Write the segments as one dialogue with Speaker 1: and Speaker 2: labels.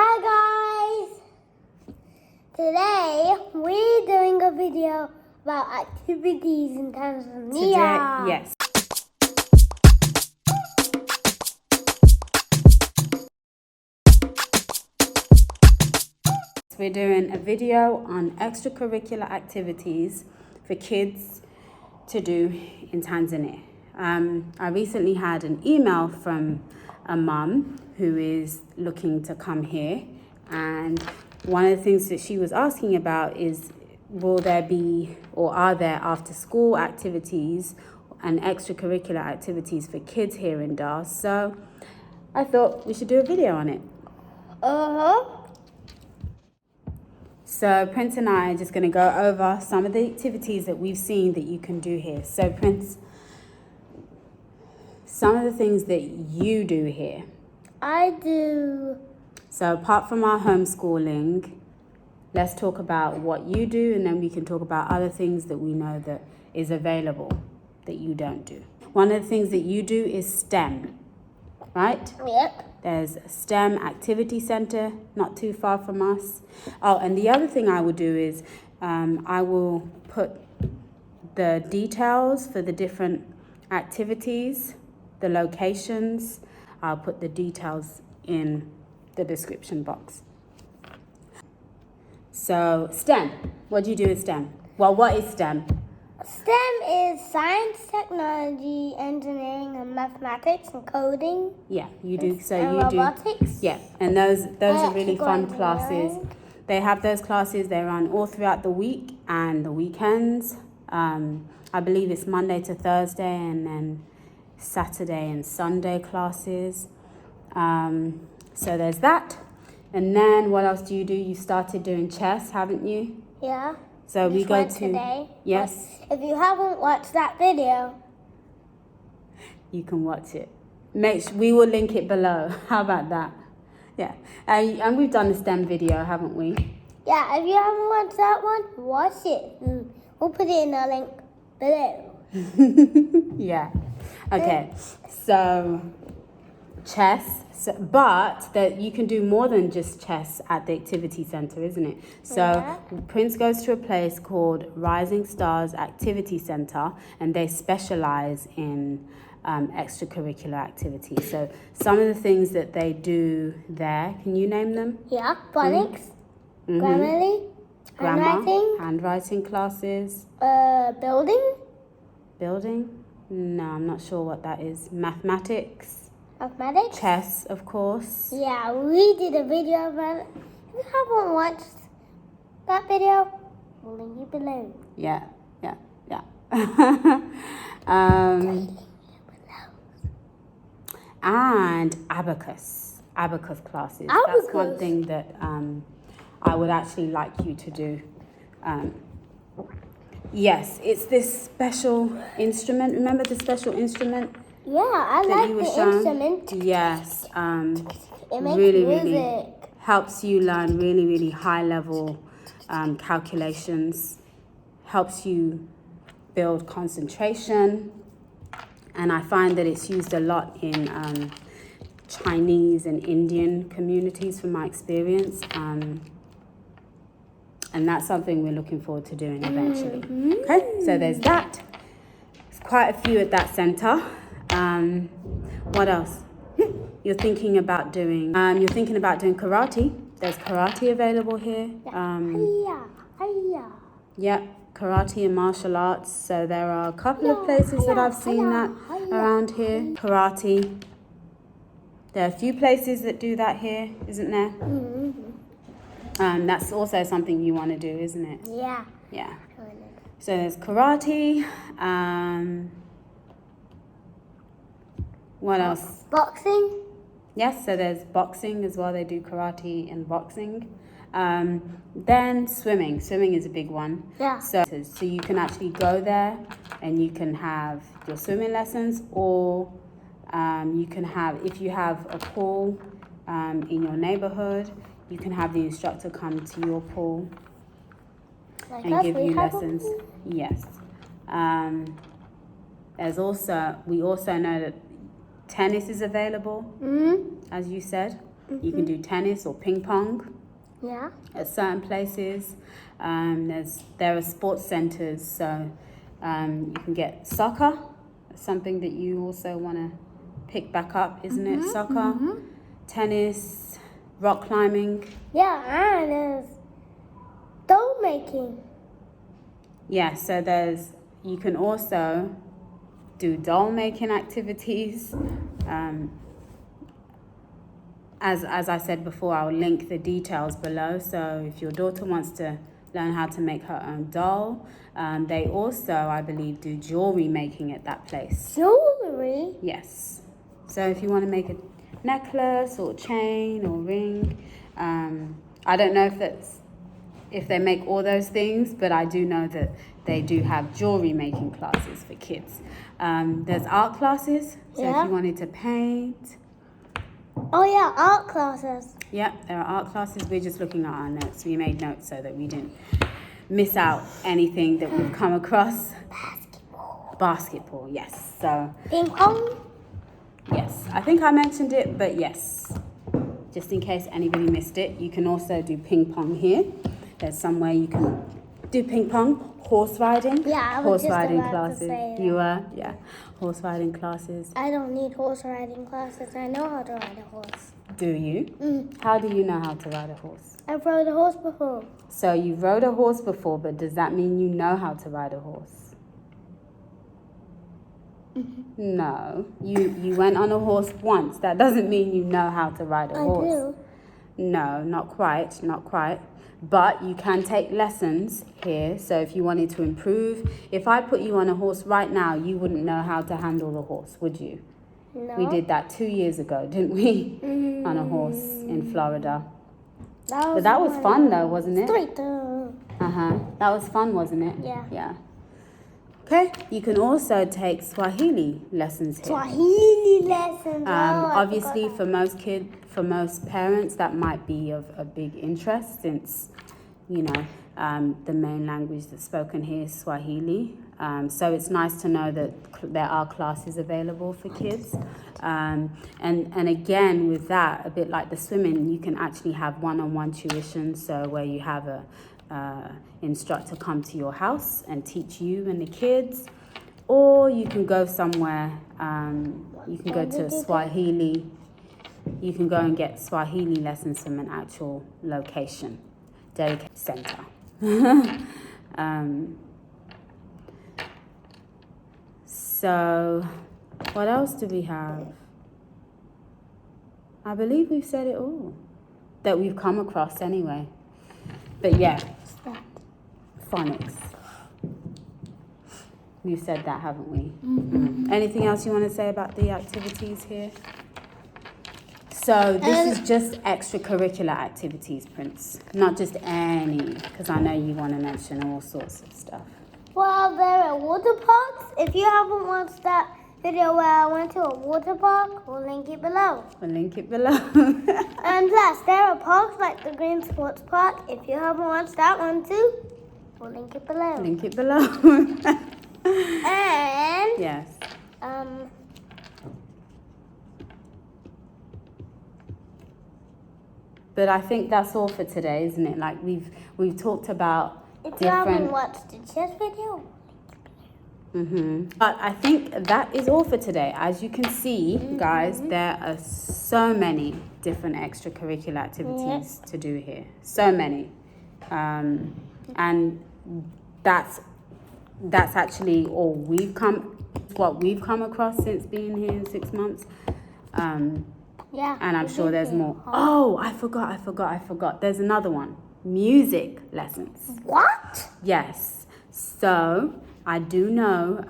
Speaker 1: Hi guys! Today we're doing a video about activities in Tanzania.
Speaker 2: Today, yes. We're doing a video on extracurricular activities for kids to do in Tanzania. I recently had an email from a mum who is looking to come here, and one of the things that she was asking about is, will there be or are there after school activities and extracurricular activities for kids here in DAR? So I thought we should do a video on it. So Prince and I are just going to go over some of the activities that we've seen that you can do here. So Prince, some of the things that you do here.
Speaker 1: I do.
Speaker 2: So apart from our homeschooling, let's talk about what you do, and then we can talk about other things that we know that is available that you don't do. One of the things that you do is STEM, right?
Speaker 1: Yep.
Speaker 2: There's a STEM activity center not too far from us. Oh, and the other thing I will do is I will put the details for the different activities, the locations. I'll put the details in the description box. So STEM, what do you do in STEM? Well, what is STEM?
Speaker 1: STEM is science, technology, engineering, and mathematics and coding.
Speaker 2: Yeah, you do. So
Speaker 1: and
Speaker 2: you
Speaker 1: robotics.
Speaker 2: do. Yeah, and those are really fun
Speaker 1: engineering.
Speaker 2: classes. They have those classes. They run all throughout the week and the weekends. I believe it's Monday to Thursday, and then Saturday and Sunday classes. So there's that. And then what else do? You started doing chess, haven't you?
Speaker 1: Yeah.
Speaker 2: So we go to
Speaker 1: today.
Speaker 2: Yes.
Speaker 1: If you haven't watched that video,
Speaker 2: you can watch it. We will link it below. How about that? Yeah. And we've done the STEM video, haven't we?
Speaker 1: Yeah, if you haven't watched that one, watch it. We'll put it in the link below.
Speaker 2: Yeah. Okay. So chess, but that you can do more than just chess at the activity center, isn't it? So
Speaker 1: yeah.
Speaker 2: Prince goes to a place called Rising Stars Activity Center, and they specialize in extracurricular activities. So some of the things that they do there, can you name them?
Speaker 1: Yeah, phonics, Grammarly,
Speaker 2: handwriting classes.
Speaker 1: Building.
Speaker 2: No, I'm not sure what that is. Mathematics. Chess, of course.
Speaker 1: Yeah, we did a video about it. If you haven't watched that video, we'll link it below.
Speaker 2: Yeah. And abacus classes. That's one thing that I would actually like you to do. Yes, it's this special instrument. Remember the special instrument?
Speaker 1: Yeah, I like the instrument.
Speaker 2: Yes.
Speaker 1: It makes
Speaker 2: really,
Speaker 1: music.
Speaker 2: really helps you learn really, really high level calculations. Helps you build concentration. And I find that it's used a lot in Chinese and Indian communities from my experience. And that's something we're looking forward to doing eventually. Okay, so there's that. There's quite a few at that center. What else? You're thinking about doing karate. There's karate available here. Yeah, karate and martial arts. So there are a couple of places that I've seen that around here. Karate. There are a few places that do that here, isn't there? That's also something you want to do, isn't it?
Speaker 1: Yeah.
Speaker 2: Yeah. So there's karate. What else?
Speaker 1: Boxing.
Speaker 2: Yes, so there's boxing as well. They do karate and boxing. Then swimming. Swimming is a big one.
Speaker 1: Yeah.
Speaker 2: So you can actually go there and you can have your swimming lessons, or you can have, if you have a pool in your neighborhood, you can have the instructor come to your pool and give you lessons. Yes. We also know that tennis is available, as you said. You can do tennis or ping pong
Speaker 1: Yeah.
Speaker 2: at certain places. There are sports centres, so you can get soccer. Something that you also want to pick back up, isn't it? Soccer, tennis, rock climbing.
Speaker 1: Yeah, and there's doll making.
Speaker 2: Yeah, so you can also do doll making activities. As I said before, I'll link the details below. So if your daughter wants to learn how to make her own doll, they also, I believe, do jewelry making at that place.
Speaker 1: Jewelry?
Speaker 2: Yes. So if you want to make a necklace or chain or ring, I don't know if they make all those things, but I do know that they do have jewelry making classes for kids. There's art classes, so if you wanted to paint.
Speaker 1: Oh yeah, art classes.
Speaker 2: Yep, there are art classes. We're just looking at our notes. We made notes so that we didn't miss out anything that we've come across. Basketball, yes. So
Speaker 1: Ping pong?
Speaker 2: yes, I think I mentioned it, but yes. Just in case anybody missed it, you can also do ping pong here. There's somewhere you can do ping pong. Horse riding.
Speaker 1: Yeah, I was
Speaker 2: horse
Speaker 1: just
Speaker 2: riding
Speaker 1: about
Speaker 2: classes.
Speaker 1: to say that.
Speaker 2: You are, yeah. Horse riding classes.
Speaker 1: I don't need horse riding classes. I know how to ride a horse.
Speaker 2: Do you? How do you know how to ride a horse?
Speaker 1: I've rode a horse before.
Speaker 2: So you rode a horse before, but does that mean you know how to ride a horse? No. You went on a horse once. That doesn't mean you know how to ride a horse.
Speaker 1: I do.
Speaker 2: No, not quite. But you can take lessons here. So if you wanted to improve, if I put you on a horse right now, you wouldn't know how to handle the horse, would you?
Speaker 1: No.
Speaker 2: We did that 2 years ago, didn't we? On a horse in Florida. But that was fun though, wasn't it?
Speaker 1: Straight.
Speaker 2: That was fun, wasn't it?
Speaker 1: Yeah.
Speaker 2: Yeah. Okay. You can also take Swahili lessons here.
Speaker 1: Swahili lessons.
Speaker 2: Obviously, for most parents, that might be of a big interest since, the main language that's spoken here is Swahili. So it's nice to know that there are classes available for kids. And again, with that, a bit like the swimming, you can actually have one-on-one tuition. So where you have a instructor come to your house and teach you and the kids, or you can go somewhere. You can go to Swahili. You can go and get Swahili lessons from an actual location, dedicated center. So, what else do we have? I believe we've said it all that we've come across anyway. But yeah, phonics. We've said that, haven't we? Anything else you want to say about the activities here? So this is just extracurricular activities, Prince. Not just any, because I know you want to mention all sorts of stuff.
Speaker 1: Well, there are water parks. If you haven't watched that video where I went to a water park, we'll link it below.
Speaker 2: And
Speaker 1: plus, there are parks like the Green Sports Park. If you haven't watched that one too, we'll link it below. And
Speaker 2: yes. But I think that's all for today, isn't it? Like we've talked about
Speaker 1: if you haven't watched the chess video.
Speaker 2: But I think that is all for today. As you can see, guys, there are so many different extracurricular activities to do here. So many. And that's actually all what we've come across since being here in 6 months.
Speaker 1: Yeah.
Speaker 2: And I'm sure there's more. Oh, I forgot. There's another one. Music lessons.
Speaker 1: What?
Speaker 2: Yes. So I do know,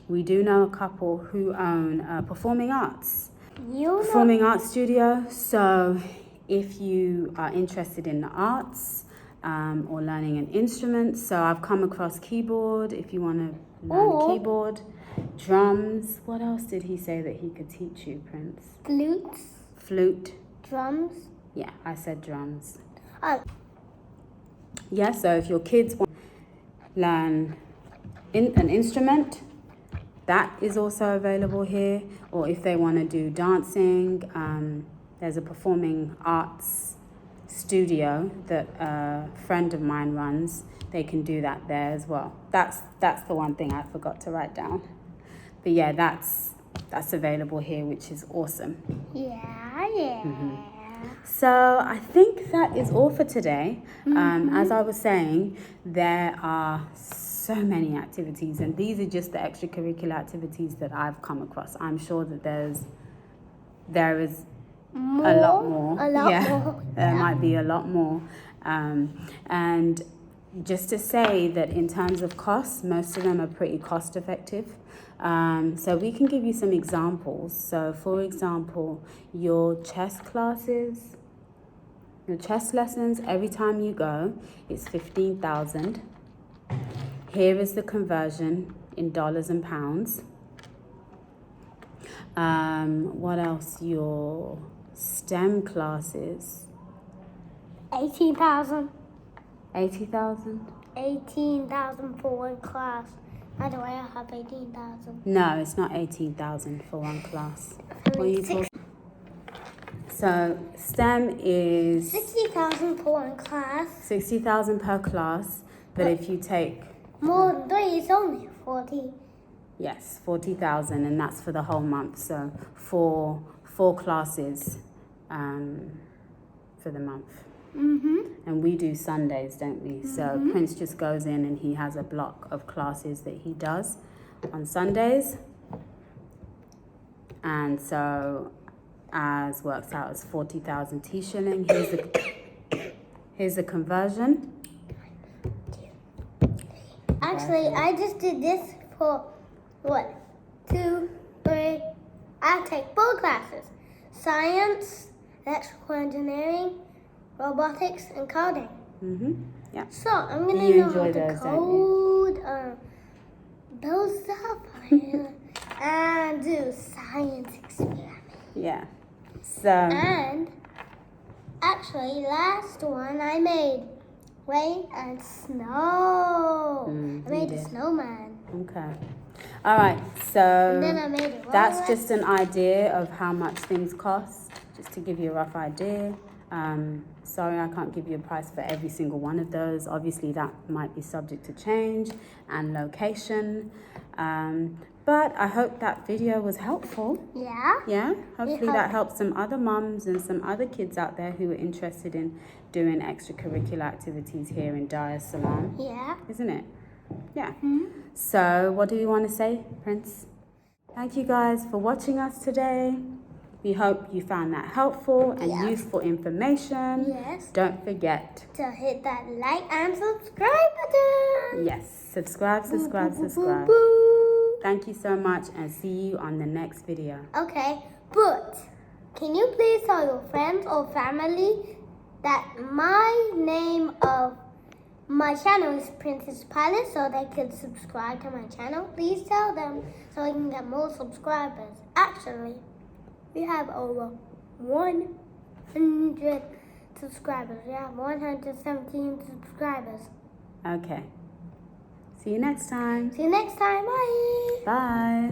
Speaker 2: we do know a couple who own performing arts. Performing arts studio. So if you are interested in the arts or learning an instrument, so I've come across keyboard if you want to learn keyboard, drums. What else did he say that he could teach you, Prince? Flute.
Speaker 1: Drums.
Speaker 2: Yeah, I said drums.
Speaker 1: Oh.
Speaker 2: Yeah, so if your kids want to learn an instrument, that is also available here. Or if they want to do dancing, there's a performing arts studio that a friend of mine runs. They can do that there as well. That's the one thing I forgot to write down. But yeah, that's available here, which is awesome.
Speaker 1: Yeah.
Speaker 2: So I think that is all for today. As I was saying, there are so many activities, and these are just the extracurricular activities that I've come across. I'm sure that there is a lot more. There might be a lot more. And just to say that in terms of costs, most of them are pretty cost effective. So we can give you some examples. So for example, your chess classes, your chess lessons, every time you go, it's 15,000. Here is the conversion in dollars and pounds. What else? Your STEM classes.
Speaker 1: 18,000.
Speaker 2: 80,000?
Speaker 1: 18,000 for one class. By the way, I have 18,000.
Speaker 2: No, it's not 18,000 for one class. What are you talking? So STEM is
Speaker 1: 60,000 for one class.
Speaker 2: 60,000 per class, but if you take
Speaker 1: more than 3, it's only 40.
Speaker 2: Yes, 40,000, and that's for the whole month. So four classes for the month. And we do Sundays, don't we? So Prince just goes in and he has a block of classes that he does on Sundays. And so as works out as 40,000 T-shilling. Here's the conversion.
Speaker 1: Actually, I just did this for 1, 2, 3. I take 4 classes: science, electrical engineering, robotics, and coding.
Speaker 2: Yeah.
Speaker 1: So I'm gonna
Speaker 2: You
Speaker 1: know
Speaker 2: enjoy
Speaker 1: how to
Speaker 2: those, don't
Speaker 1: code, build stuff, and do science experiments.
Speaker 2: Yeah. So.
Speaker 1: And actually, last one I made rain and snow. I made a snowman.
Speaker 2: Okay. All right. So
Speaker 1: And then I made it.
Speaker 2: that's just an idea of how much things cost, just to give you a rough idea. Sorry, I can't give you a price for every single one of those. Obviously, that might be subject to change and location. But I hope that video was helpful.
Speaker 1: Yeah.
Speaker 2: Yeah? Hopefully that helps some other mums and some other kids out there who are interested in doing extracurricular activities here in Dar es Salaam.
Speaker 1: Yeah.
Speaker 2: Isn't it? Yeah. So what do you want to say, Prince? Thank you guys for watching us today. We hope you found that helpful and useful information.
Speaker 1: Yes.
Speaker 2: Don't forget
Speaker 1: to hit that like and subscribe button.
Speaker 2: Yes. Subscribe. Thank you so much, and see you on the next video.
Speaker 1: Okay, but can you please tell your friends or family that my name of my channel is Princess Pilot, so they could subscribe to my channel? Please tell them so I can get more subscribers. Actually, we have over 100 subscribers. We have 117 subscribers.
Speaker 2: Okay. See you next time.
Speaker 1: See you next time. Bye.
Speaker 2: Bye.